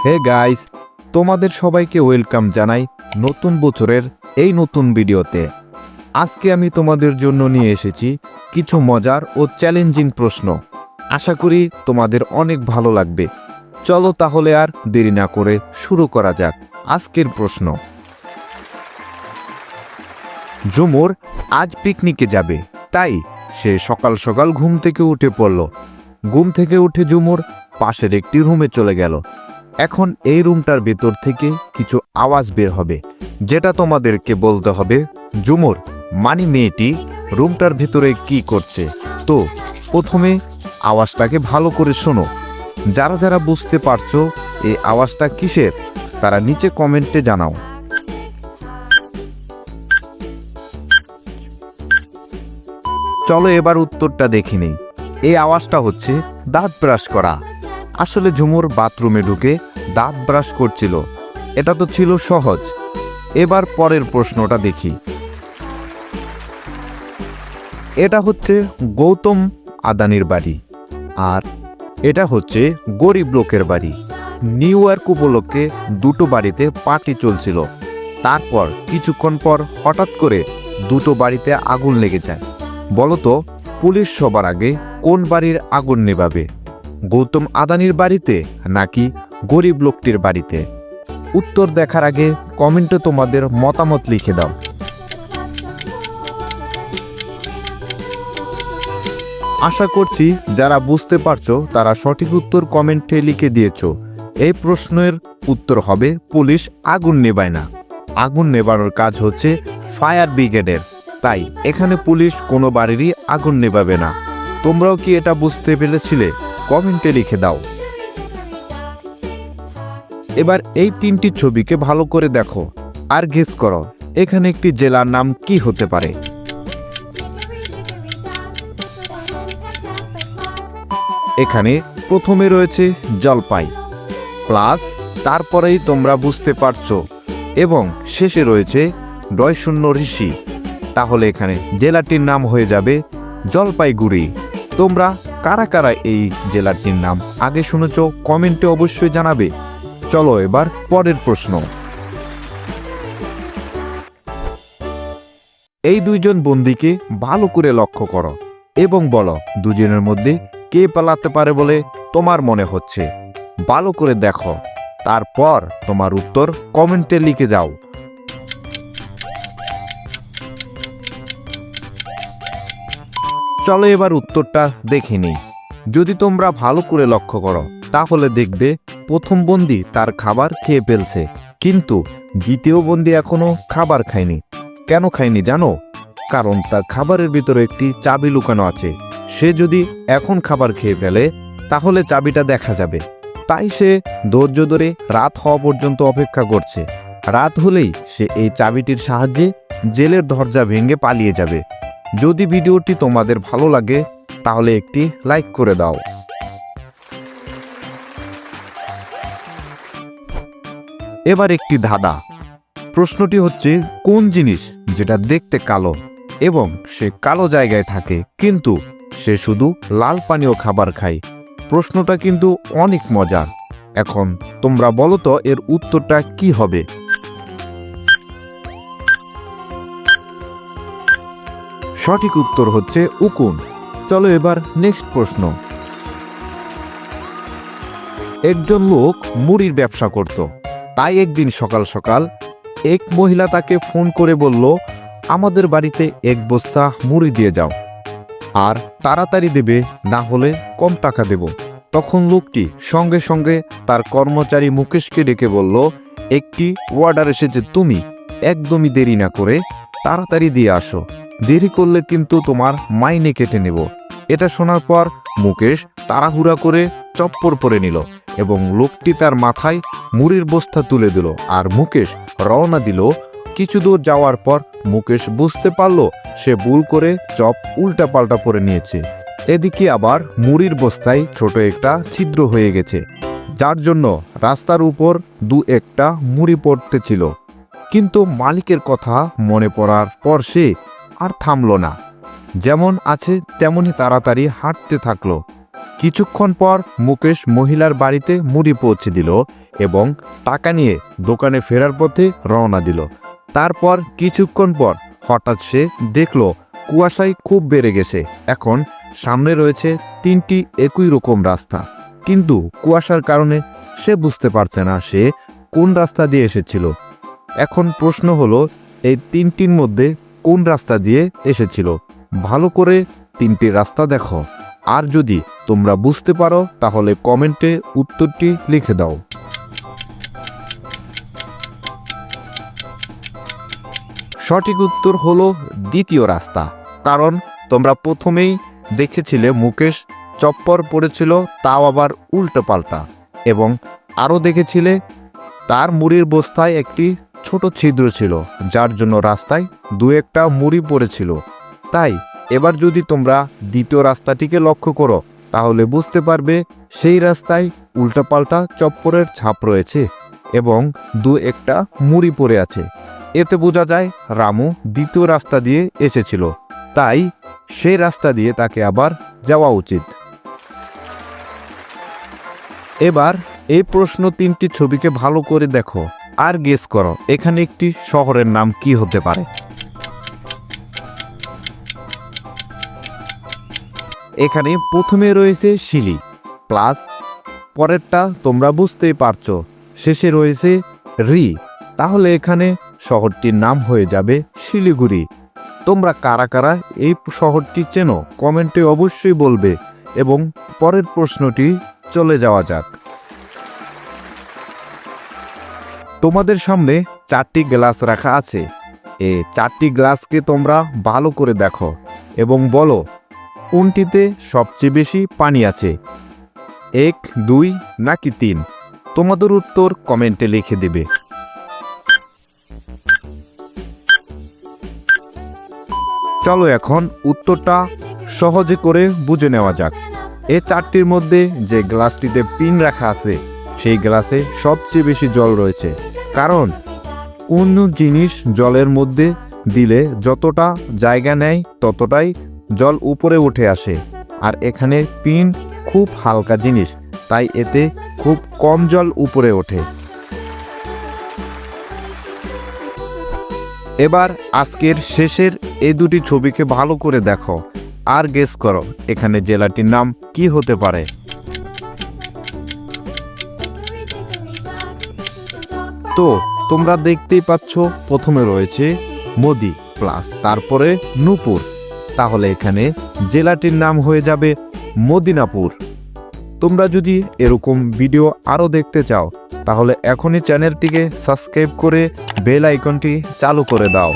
Hey guys, তোমাদের সবাইকে welcome জানাই নতুন বছরের এই নতুন ভিডিওতে। আজকে আমি তোমাদের জন্য নিয়ে এসেছি কিছু মজার ও চ্যালেঞ্জিং প্রশ্ন। আশা করি তোমাদের অনেক ভালো লাগবে। চলো তাহলে আর দেরি না করে শুরু করা যাক। আজকের প্রশ্ন, ঝুমুর আজ পিকনিকে যাবে, তাই সে সকাল সকাল ঘুম থেকে উঠে পড়ল। ঘুম থেকে উঠে ঝুমুর পাশের একটি রুমে চলে গেল। এখন এই রুমটার ভেতর থেকে কিছু আওয়াজ বের হবে, যেটা তোমাদেরকে বলতে হবে ঝুমুর মানে মেয়েটি রুমটার ভেতরে কি করছে। তো প্রথমে আওয়াজটাকে ভালো করে শোনো। যারা যারা বুঝতে পারছো এই আওয়াজটা কিসের, তারা নিচে কমেন্টে জানাও। চলো এবার উত্তরটা দেখে নেই। এই আওয়াজটা হচ্ছে দাঁত ব্রাশ করা। আসলে ঝুমুর বাথরুমে ঢুকে দাঁত ব্রাশ করছিল। এটা তো ছিল সহজ। এবার পরের প্রশ্নটা দেখি। এটা হচ্ছে গৌতম আদানির বাড়ি, আর এটা হচ্ছে গরিব লোকের বাড়ি। নিউ ইয়ার্ক উপলক্ষে দুটো বাড়িতে পার্টি চলছিল। তারপর কিছুক্ষণ পর হঠাৎ করে দুটো বাড়িতে আগুন লেগে যায়। বলতো পুলিশ সবার আগে কোন বাড়ির আগুন নেভাবে, গৌতম আদানির বাড়িতে নাকি গরিব লোকটির বাড়িতে? উত্তর দেখার আগে কমেন্টে তোমাদের মতামত লিখে দাও। আশা করছি যারা বুঝতে পারছো তারা সঠিক উত্তর কমেন্টে লিখে দিয়েছো। এই প্রশ্নের উত্তর হবে পুলিশ আগুন নেভায় না। আগুন নেভানোর কাজ হচ্ছে ফায়ার ব্রিগেডের, তাই এখানে পুলিশ কোনো বাড়িরই আগুন নেভাবে না। তোমরাও কি এটা বুঝতে পেরেছিলে? কমেন্টে লিখে দাও। এবার এই তিনটি ছবিকে ভালো করে দেখো আর গেস করো এখানে একটি জেলার নাম কি হতে পারে। এখানে প্রথমে রয়েছে জলপাই, প্লাস তারপরেই তোমরা বুঝতে পারছো, এবং শেষে রয়েছে ডয়শূন্য ঋষি। তাহলে এখানে জেলাটির নাম হয়ে যাবে জলপাইগুড়ি। তোমরা কারা কারা এই জেলাটির নাম আগে শুনেছ কমেন্টে অবশ্যই জানাবে। চলো এবার পরের প্রশ্ন। এই দুইজন বন্দীকে ভালো করে লক্ষ্য করো এবং বলো দুজনের মধ্যে কে পালাতে পারে বলে তোমার মনে হচ্ছে। ভালো করে দেখো, তারপর তোমার উত্তর কমেন্টে লিখে যাও। চলো এবার উত্তরটা দেখে নিই। যদি তোমরা ভালো করে লক্ষ্য করো তাহলে দেখবে প্রথম বন্দী তার খাবার খেয়ে ফেলছে, কিন্তু দ্বিতীয় বন্দী এখনো খাবার খায়নি। কেন খায়নি জানো? কারণ তার খাবারের ভিতরে একটি চাবি লুকানো আছে। সে যদি এখন খাবার খেয়ে ফেলে তাহলে চাবিটা দেখা যাবে। তাই সে ধৈর্য ধরে রাত হওয়া পর্যন্ত অপেক্ষা করছে। রাত হলেই সে এই চাবিটির সাহায্যে জেলের দরজা ভেঙে পালিয়ে যাবে। যদি ভিডিওটি তোমাদের ভালো লাগে তাহলে একটি লাইক করে দাও। এবার একটি ধাঁধা। প্রশ্নটি হচ্ছে কোন জিনিস যেটা দেখতে কালো এবং সে কালো জায়গায় থাকে, কিন্তু সে শুধু লাল পানীয় খাবার খায়? প্রশ্নটা কিন্তু অনেক মজার। এখন তোমরা বলো তো এর উত্তরটা কি হবে? সঠিক উত্তর হচ্ছে উকুন। চলো এবার নেক্সট প্রশ্ন। একজন লোক মুড়ির ব্যবসা করত, তাই একদিন সকাল সকাল এক মহিলা তাকে ফোন করে বলল, আমাদের বাড়িতে এক বস্তা মুড়ি দিয়ে যাও, আর তাড়াতাড়ি দেবে, না হলে কম টাকা দেব। তখন লোকটি সঙ্গে সঙ্গে তার কর্মচারী মুকেশকে ডেকে বলল, একটি অর্ডার এসেছে, তুমি একদমই দেরি না করে তাড়াতাড়ি দিয়ে আসো, দেরি করলে কিন্তু তোমার মাইনে কেটে নেব। এটা শোনার পর মুকেশ তাড়াহুড়া করে চপ্পর পরে নিল এবং লোকটি তার মাথায় মুড়ির বস্তা তুলে দিল, আর মুকেশ রওনা দিল। কিছু দূর যাওয়ার পর মুকেশ বুঝতে পারল সে ভুল করে চপ উল্টা পাল্টা পরে নিয়েছে। এদিকে আবার মুড়ির বস্তায় ছোট একটা ছিদ্র হয়ে গেছে, যার জন্য রাস্তার উপর দু একটা মুড়ি পড়তেছিল। কিন্তু মালিকের কথা মনে পড়ার পর সে আর থামল না। যেমন আছে তেমনই তাড়াতাড়ি হাঁটতে থাকলো। কিছুক্ষণ পর মুকেশ মহিলার বাড়িতে মুড়ি পৌঁছে দিল এবং টাকা নিয়ে দোকানে ফেরার পথে রওনা দিল। তারপর কিছুক্ষণ পর হঠাৎ সে দেখল কুয়াশায় খুব বেড়ে গেছে। এখন সামনে রয়েছে 3টি একই রকম রাস্তা, কিন্তু কুয়াশার কারণে সে বুঝতে পারছে না সে কোন রাস্তা দিয়ে এসেছিল। এখন প্রশ্ন হলো, এই 3টির মধ্যে কোন রাস্তা দিয়ে এসেছিল? ভালো করে 3টি রাস্তা দেখো, আর যদি তোমরা বুঝতে পারো তাহলে কমেন্টে উত্তরটি লিখে দাও। সঠিক উত্তর হলো দ্বিতীয় রাস্তা, কারণ তোমরা প্রথমেই দেখেছিলে মুকেশ চপ্পর পরেছিল, তাও আবার উল্টো পাল্টা, এবং আরও দেখেছিলে তার মুড়ির বস্তায় একটি ছোট ছিদ্র ছিল, যার জন্য রাস্তায় 2-1টা মুড়ি পড়েছিল। তাই এবার যদি তোমরা দ্বিতীয় রাস্তাটিকে লক্ষ্য করো তাহলে বুঝতে পারবে সেই রাস্তায় উল্টাপাল্টা চপ্পরের ছাপ রয়েছে এবং 2-1টা মুড়ি পড়ে আছে। এতে বোঝা যায় রামু দ্বিতীয় রাস্তা দিয়ে এসেছিল, তাই সেই রাস্তা দিয়ে তাকে আবার যাওয়া উচিত। এবার এই প্রশ্ন 3টি ছবিকে ভালো করে দেখো আর গেস করো এখানে একটি শহরের নাম কি হতে পারে। এখানে প্রথমে রয়েছে শিলি, প্লাস পরেরটা তোমরা বুঝতেই পারছো শেষে রয়েছে রি, তাহলে এখানে শহরটির নাম হয়ে যাবে শিলিগুড়ি। তোমরা কারা কারা এই শহরটি চেনো কমেন্টে অবশ্যই বলবে। এবং পরের প্রশ্নটি চলে যাওয়া যাক। তোমাদের সামনে 4টি গ্লাস রাখা আছে। এই 4টি গ্লাসকে তোমরা ভালো করে দেখো এবং বলো কোনটিতে সবচেয়ে বেশি পানি আছে, 1, 2 নাকি 3? তোমাদের উত্তর কমেন্টে লিখে দেবে। চলো এখন উত্তরটা সহজে করে বুঝে নেওয়া যাক। এই 4টির মধ্যে যে গ্লাসটিতে পিন রাখা আছে সেই গ্লাসে সবচেয়ে বেশি জল রয়েছে, কারণ কোন জিনিস জলের মধ্যে দিলে যতটা জায়গা নেয় ততটাই জল উপরে উঠে আসে, আর এখানে পিন খুব হালকা জিনিস, তাই এতে খুব কম জল উপরে ওঠে। এবার আজকের শেষের এই 2টি ছবিকে ভালো করে দেখো আর গেস করো এখানে জেলাটির নাম কি হতে পারে। তো তোমরা দেখতেই পাচ্ছ প্রথমে রয়েছে মোদি প্লাস তারপরে নূপুর, তাহলে এখানে জেলাটির নাম হয়ে যাবে মদিনাপুর। তোমরা যদি এরকম ভিডিও আরও দেখতে চাও তাহলে এখনই চ্যানেলটিকে সাবস্ক্রাইব করে বেল আইকনটি চালু করে দাও।